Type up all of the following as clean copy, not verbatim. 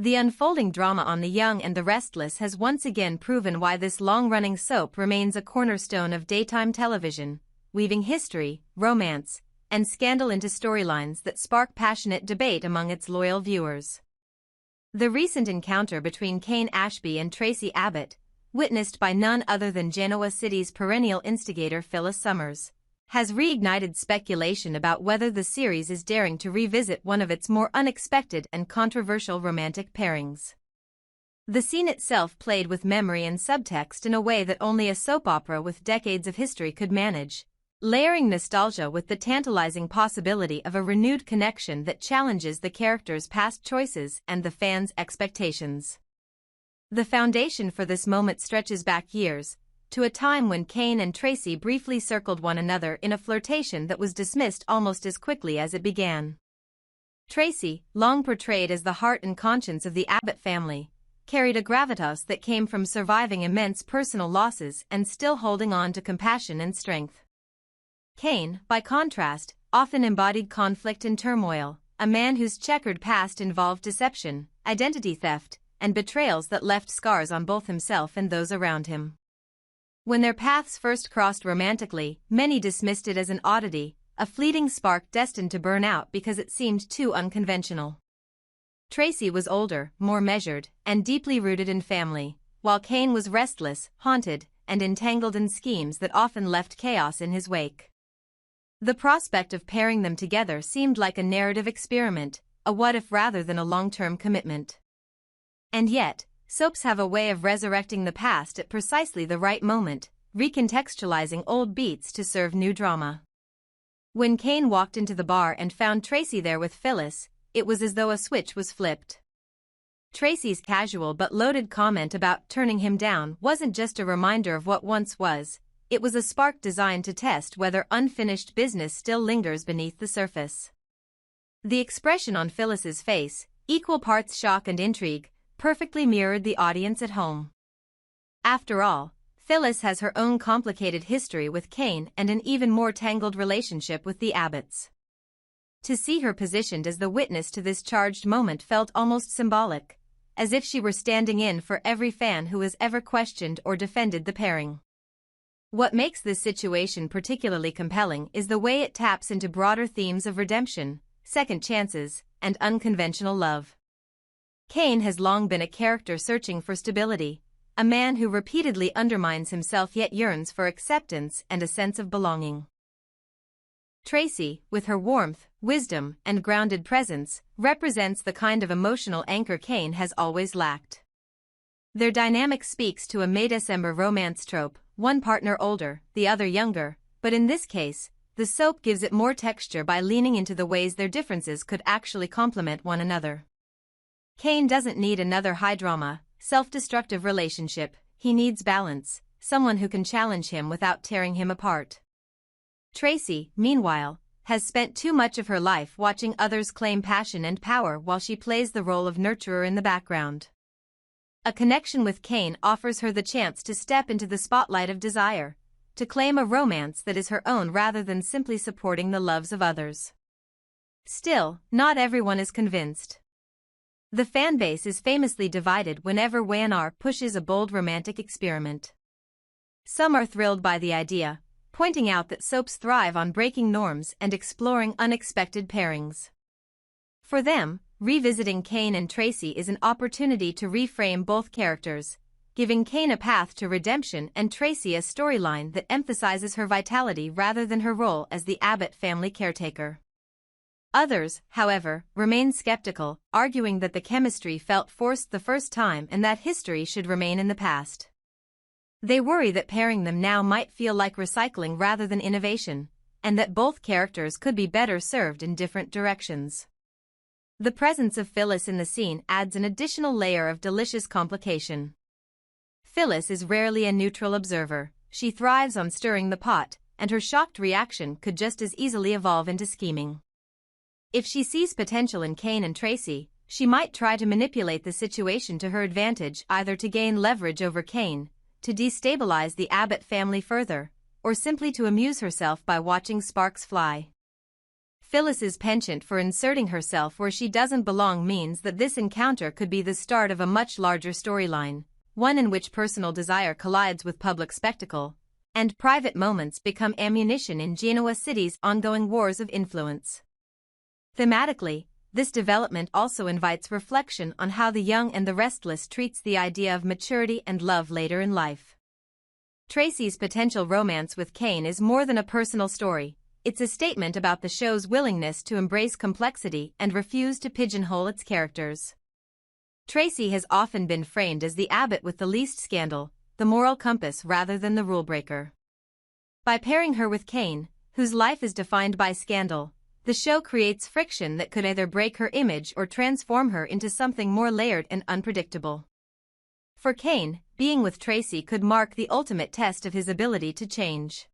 The unfolding drama on The Young and the Restless has once again proven why this long-running soap remains a cornerstone of daytime television, weaving history, romance, and scandal into storylines that spark passionate debate among its loyal viewers. The recent encounter between Kane Ashby and Traci Abbott, witnessed by none other than Genoa City's perennial instigator Phyllis Summers, has reignited speculation about whether the series is daring to revisit one of its more unexpected and controversial romantic pairings. The scene itself played with memory and subtext in a way that only a soap opera with decades of history could manage, layering nostalgia with the tantalizing possibility of a renewed connection that challenges the characters' past choices and the fans' expectations. The foundation for this moment stretches back years, to a time when Kane and Traci briefly circled one another in a flirtation that was dismissed almost as quickly as it began. Traci, long portrayed as the heart and conscience of the Abbott family, carried a gravitas that came from surviving immense personal losses and still holding on to compassion and strength. Kane, by contrast, often embodied conflict and turmoil, a man whose checkered past involved deception, identity theft, and betrayals that left scars on both himself and those around him. When their paths first crossed romantically, many dismissed it as an oddity, a fleeting spark destined to burn out because it seemed too unconventional. Traci was older, more measured, and deeply rooted in family, while Kane was restless, haunted, and entangled in schemes that often left chaos in his wake. The prospect of pairing them together seemed like a narrative experiment, a what-if rather than a long-term commitment. And yet, soaps have a way of resurrecting the past at precisely the right moment, recontextualizing old beats to serve new drama. When Kane walked into the bar and found Traci there with Phyllis, it was as though a switch was flipped. Traci's casual but loaded comment about turning him down wasn't just a reminder of what once was, it was a spark designed to test whether unfinished business still lingers beneath the surface. The expression on Phyllis's face, equal parts shock and intrigue, perfectly mirrored the audience at home. After all, Phyllis has her own complicated history with Kane and an even more tangled relationship with the Abbotts. To see her positioned as the witness to this charged moment felt almost symbolic, as if she were standing in for every fan who has ever questioned or defended the pairing. What makes this situation particularly compelling is the way it taps into broader themes of redemption, second chances, and unconventional love. Kane has long been a character searching for stability, a man who repeatedly undermines himself yet yearns for acceptance and a sense of belonging. Traci, with her warmth, wisdom, and grounded presence, represents the kind of emotional anchor Kane has always lacked. Their dynamic speaks to a May-December romance trope, one partner older, the other younger, but in this case, the soap gives it more texture by leaning into the ways their differences could actually complement one another. Kane doesn't need another high-drama, self-destructive relationship, he needs balance, someone who can challenge him without tearing him apart. Traci, meanwhile, has spent too much of her life watching others claim passion and power while she plays the role of nurturer in the background. A connection with Kane offers her the chance to step into the spotlight of desire, to claim a romance that is her own rather than simply supporting the loves of others. Still, not everyone is convinced. The fanbase is famously divided whenever Y&R pushes a bold romantic experiment. Some are thrilled by the idea, pointing out that soaps thrive on breaking norms and exploring unexpected pairings. For them, revisiting Kane and Traci is an opportunity to reframe both characters, giving Kane a path to redemption and Traci a storyline that emphasizes her vitality rather than her role as the Abbott family caretaker. Others, however, remain skeptical, arguing that the chemistry felt forced the first time and that history should remain in the past. They worry that pairing them now might feel like recycling rather than innovation, and that both characters could be better served in different directions. The presence of Phyllis in the scene adds an additional layer of delicious complication. Phyllis is rarely a neutral observer, she thrives on stirring the pot, and her shocked reaction could just as easily evolve into scheming. If she sees potential in Kane and Traci, she might try to manipulate the situation to her advantage, either to gain leverage over Kane, to destabilize the Abbott family further, or simply to amuse herself by watching sparks fly. Phyllis's penchant for inserting herself where she doesn't belong means that this encounter could be the start of a much larger storyline, one in which personal desire collides with public spectacle, and private moments become ammunition in Genoa City's ongoing wars of influence. Thematically, this development also invites reflection on how the young and the restless treats the idea of maturity and love later in life. Traci's potential romance with Kane is more than a personal story. It's a statement about the show's willingness to embrace complexity and refuse to pigeonhole its characters. Traci has often been framed as the abbot with the least scandal, the moral compass rather than the rule-breaker. By pairing her with Kane, whose life is defined by scandal, the show creates friction that could either break her image or transform her into something more layered and unpredictable. For Kane, being with Traci could mark the ultimate test of his ability to change.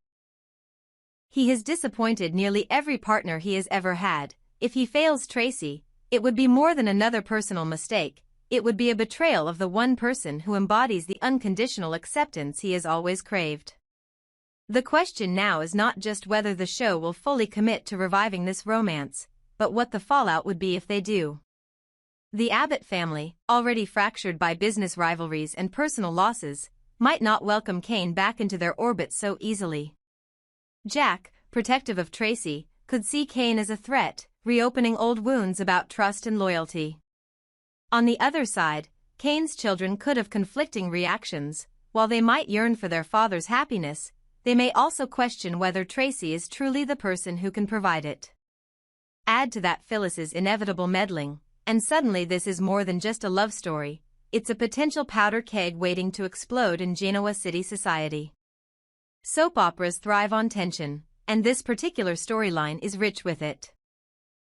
He has disappointed nearly every partner he has ever had. If he fails Traci, it would be more than another personal mistake. It would be a betrayal of the one person who embodies the unconditional acceptance he has always craved. The question now is not just whether the show will fully commit to reviving this romance, but what the fallout would be if they do. The Abbott family, already fractured by business rivalries and personal losses, might not welcome Kane back into their orbit so easily. Jack, protective of Traci, could see Kane as a threat, reopening old wounds about trust and loyalty. On the other side, Kane's children could have conflicting reactions. While they might yearn for their father's happiness, they may also question whether Traci is truly the person who can provide it. Add to that Phyllis's inevitable meddling, and suddenly this is more than just a love story, it's a potential powder keg waiting to explode in Genoa City society. Soap operas thrive on tension, and this particular storyline is rich with it.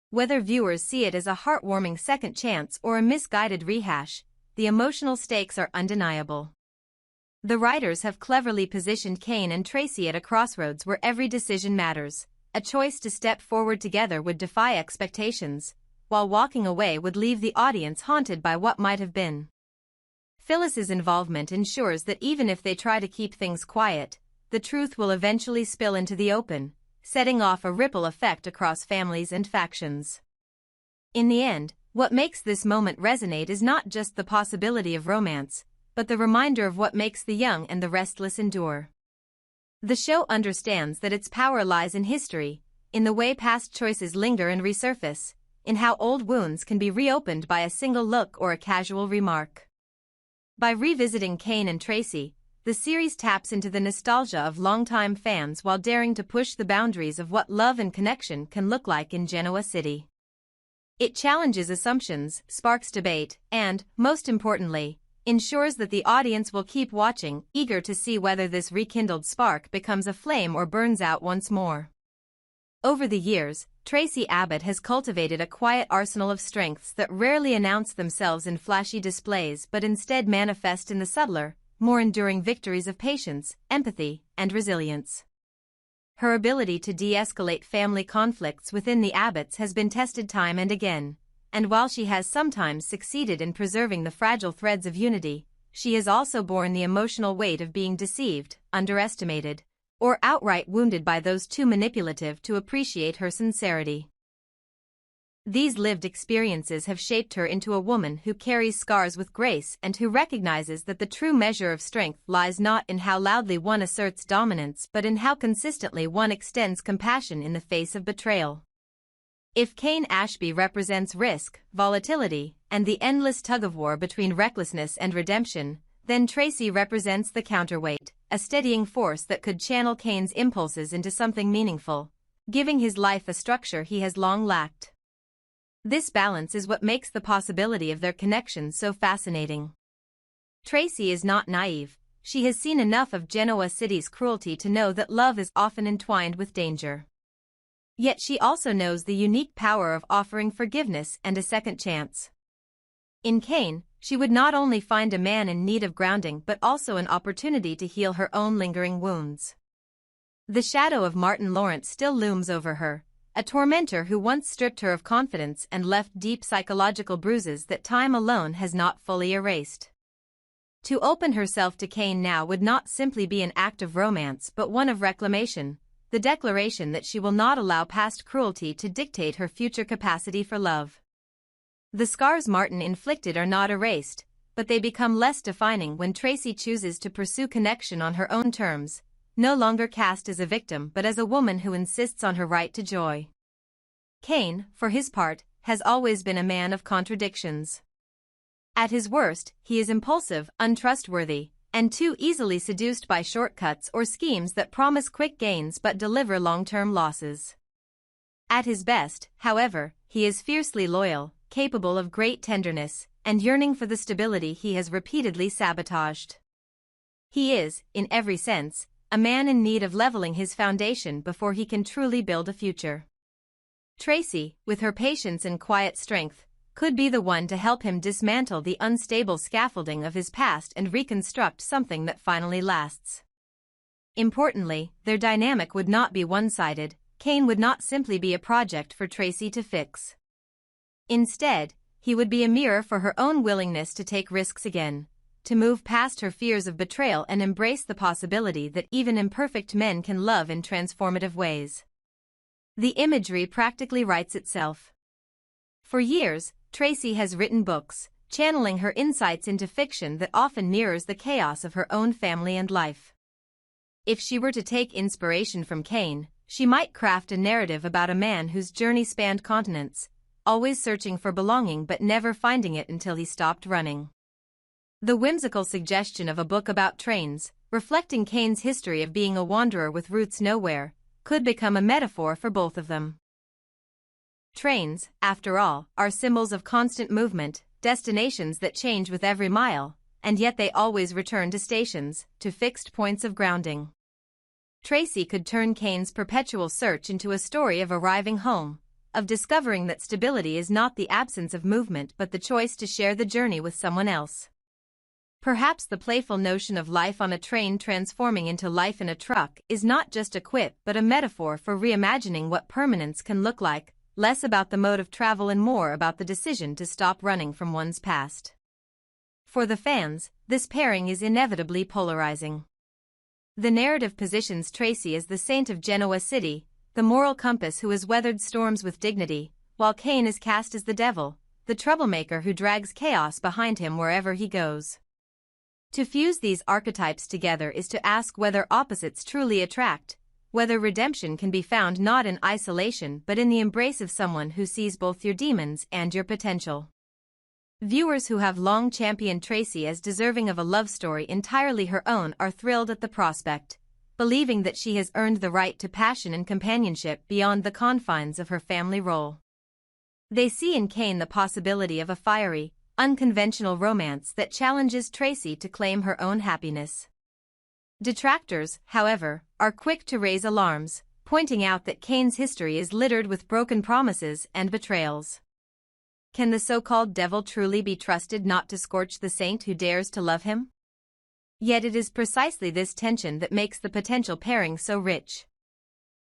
Whether viewers see it as a heartwarming second chance or a misguided rehash, the emotional stakes are undeniable. The writers have cleverly positioned Kane and Traci at a crossroads where every decision matters. A choice to step forward together would defy expectations, while walking away would leave the audience haunted by what might have been. Phyllis's involvement ensures that even if they try to keep things quiet, the truth will eventually spill into the open, setting off a ripple effect across families and factions. In the end, what makes this moment resonate is not just the possibility of romance, but the reminder of what makes the young and the restless endure. The show understands that its power lies in history, in the way past choices linger and resurface, in how old wounds can be reopened by a single look or a casual remark. By revisiting Kane and Traci, the series taps into the nostalgia of longtime fans while daring to push the boundaries of what love and connection can look like in Genoa City. It challenges assumptions, sparks debate, and, most importantly, ensures that the audience will keep watching, eager to see whether this rekindled spark becomes a flame or burns out once more. Over the years, Traci Abbott has cultivated a quiet arsenal of strengths that rarely announce themselves in flashy displays but instead manifest in the subtler, more enduring victories of patience, empathy, and resilience. Her ability to de-escalate family conflicts within the Abbotts has been tested time and again, and while she has sometimes succeeded in preserving the fragile threads of unity, she has also borne the emotional weight of being deceived, underestimated, or outright wounded by those too manipulative to appreciate her sincerity. These lived experiences have shaped her into a woman who carries scars with grace and who recognizes that the true measure of strength lies not in how loudly one asserts dominance but in how consistently one extends compassion in the face of betrayal. If Kane Ashby represents risk, volatility, and the endless tug-of-war between recklessness and redemption, then Traci represents the counterweight, a steadying force that could channel Kane's impulses into something meaningful, giving his life a structure he has long lacked. This balance is what makes the possibility of their connection so fascinating. Traci is not naive. She has seen enough of Genoa City's cruelty to know that love is often entwined with danger. Yet she also knows the unique power of offering forgiveness and a second chance. In Kane, she would not only find a man in need of grounding but also an opportunity to heal her own lingering wounds. The shadow of Martin Lawrence still looms over her, a tormentor who once stripped her of confidence and left deep psychological bruises that time alone has not fully erased. To open herself to Kane now would not simply be an act of romance but one of reclamation, the declaration that she will not allow past cruelty to dictate her future capacity for love. The scars Martin inflicted are not erased, but they become less defining when Traci chooses to pursue connection on her own terms, no longer cast as a victim but as a woman who insists on her right to joy. Kane, for his part, has always been a man of contradictions. At his worst, he is impulsive, untrustworthy, and too easily seduced by shortcuts or schemes that promise quick gains but deliver long-term losses. At his best, however, he is fiercely loyal, capable of great tenderness, and yearning for the stability he has repeatedly sabotaged. He is, in every sense, a man in need of leveling his foundation before he can truly build a future. Traci, with her patience and quiet strength, could be the one to help him dismantle the unstable scaffolding of his past and reconstruct something that finally lasts. Importantly, their dynamic would not be one-sided. Kane would not simply be a project for Traci to fix. Instead, he would be a mirror for her own willingness to take risks again, to move past her fears of betrayal and embrace the possibility that even imperfect men can love in transformative ways. The imagery practically writes itself. For years, Traci has written books, channeling her insights into fiction that often mirrors the chaos of her own family and life. If she were to take inspiration from Kane, she might craft a narrative about a man whose journey spanned continents, always searching for belonging but never finding it until he stopped running. The whimsical suggestion of a book about trains, reflecting Kane's history of being a wanderer with roots nowhere, could become a metaphor for both of them. Trains, after all, are symbols of constant movement, destinations that change with every mile, and yet they always return to stations, to fixed points of grounding. Traci could turn Kane's perpetual search into a story of arriving home, of discovering that stability is not the absence of movement but the choice to share the journey with someone else. Perhaps the playful notion of life on a train transforming into life in a truck is not just a quip but a metaphor for reimagining what permanence can look like, less about the mode of travel and more about the decision to stop running from one's past. For the fans, this pairing is inevitably polarizing. The narrative positions Traci as the saint of Genoa City, the moral compass who has weathered storms with dignity, while Kane is cast as the devil, the troublemaker who drags chaos behind him wherever he goes. To fuse these archetypes together is to ask whether opposites truly attract, whether redemption can be found not in isolation but in the embrace of someone who sees both your demons and your potential. Viewers who have long championed Traci as deserving of a love story entirely her own are thrilled at the prospect, believing that she has earned the right to passion and companionship beyond the confines of her family role. They see in Kane the possibility of a fiery, unconventional romance that challenges Traci to claim her own happiness. Detractors, however, are quick to raise alarms, pointing out that Kane's history is littered with broken promises and betrayals. Can the so-called devil truly be trusted not to scorch the saint who dares to love him? Yet it is precisely this tension that makes the potential pairing so rich.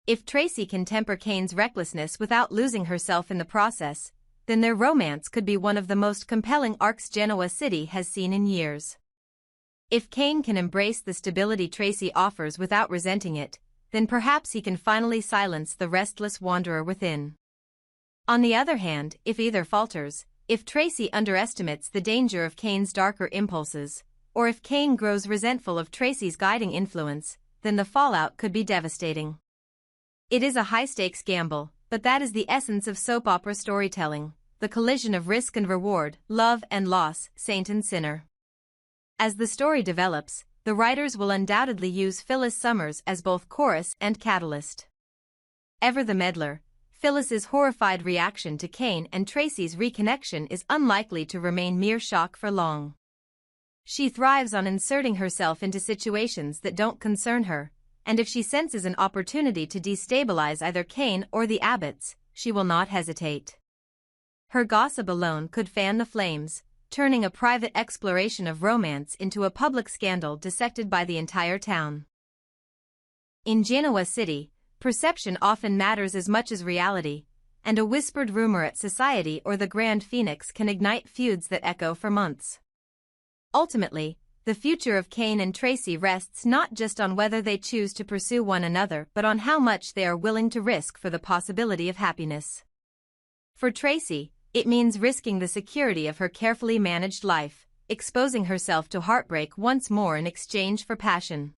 If Traci can temper Kane's recklessness without losing herself in the process, then their romance could be one of the most compelling arcs Genoa City has seen in years. If Kane can embrace the stability Traci offers without resenting it, then perhaps he can finally silence the restless wanderer within. On the other hand, if either falters, if Traci underestimates the danger of Kane's darker impulses, or if Kane grows resentful of Traci's guiding influence, then the fallout could be devastating. It is a high-stakes gamble, but that is the essence of soap opera storytelling, the collision of risk and reward, love and loss, saint and sinner. As the story develops, the writers will undoubtedly use Phyllis Summers as both chorus and catalyst. Ever the meddler, Phyllis's horrified reaction to Kane and Traci's reconnection is unlikely to remain mere shock for long. She thrives on inserting herself into situations that don't concern her, and if she senses an opportunity to destabilize either Kane or the Abbotts, she will not hesitate. Her gossip alone could fan the flames, turning a private exploration of romance into a public scandal dissected by the entire town. In Genoa City, perception often matters as much as reality, and a whispered rumor at society or the Grand Phoenix can ignite feuds that echo for months. Ultimately, the future of Kane and Traci rests not just on whether they choose to pursue one another but on how much they are willing to risk for the possibility of happiness. For Traci, it means risking the security of her carefully managed life, exposing herself to heartbreak once more in exchange for passion.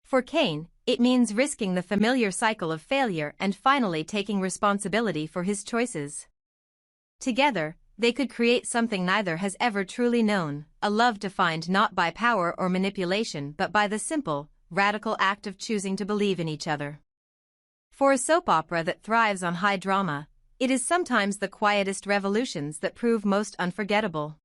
For Kane, it means risking the familiar cycle of failure and finally taking responsibility for his choices. Together, they could create something neither has ever truly known, a love defined not by power or manipulation but by the simple, radical act of choosing to believe in each other. For a soap opera that thrives on high drama, it is sometimes the quietest revolutions that prove most unforgettable.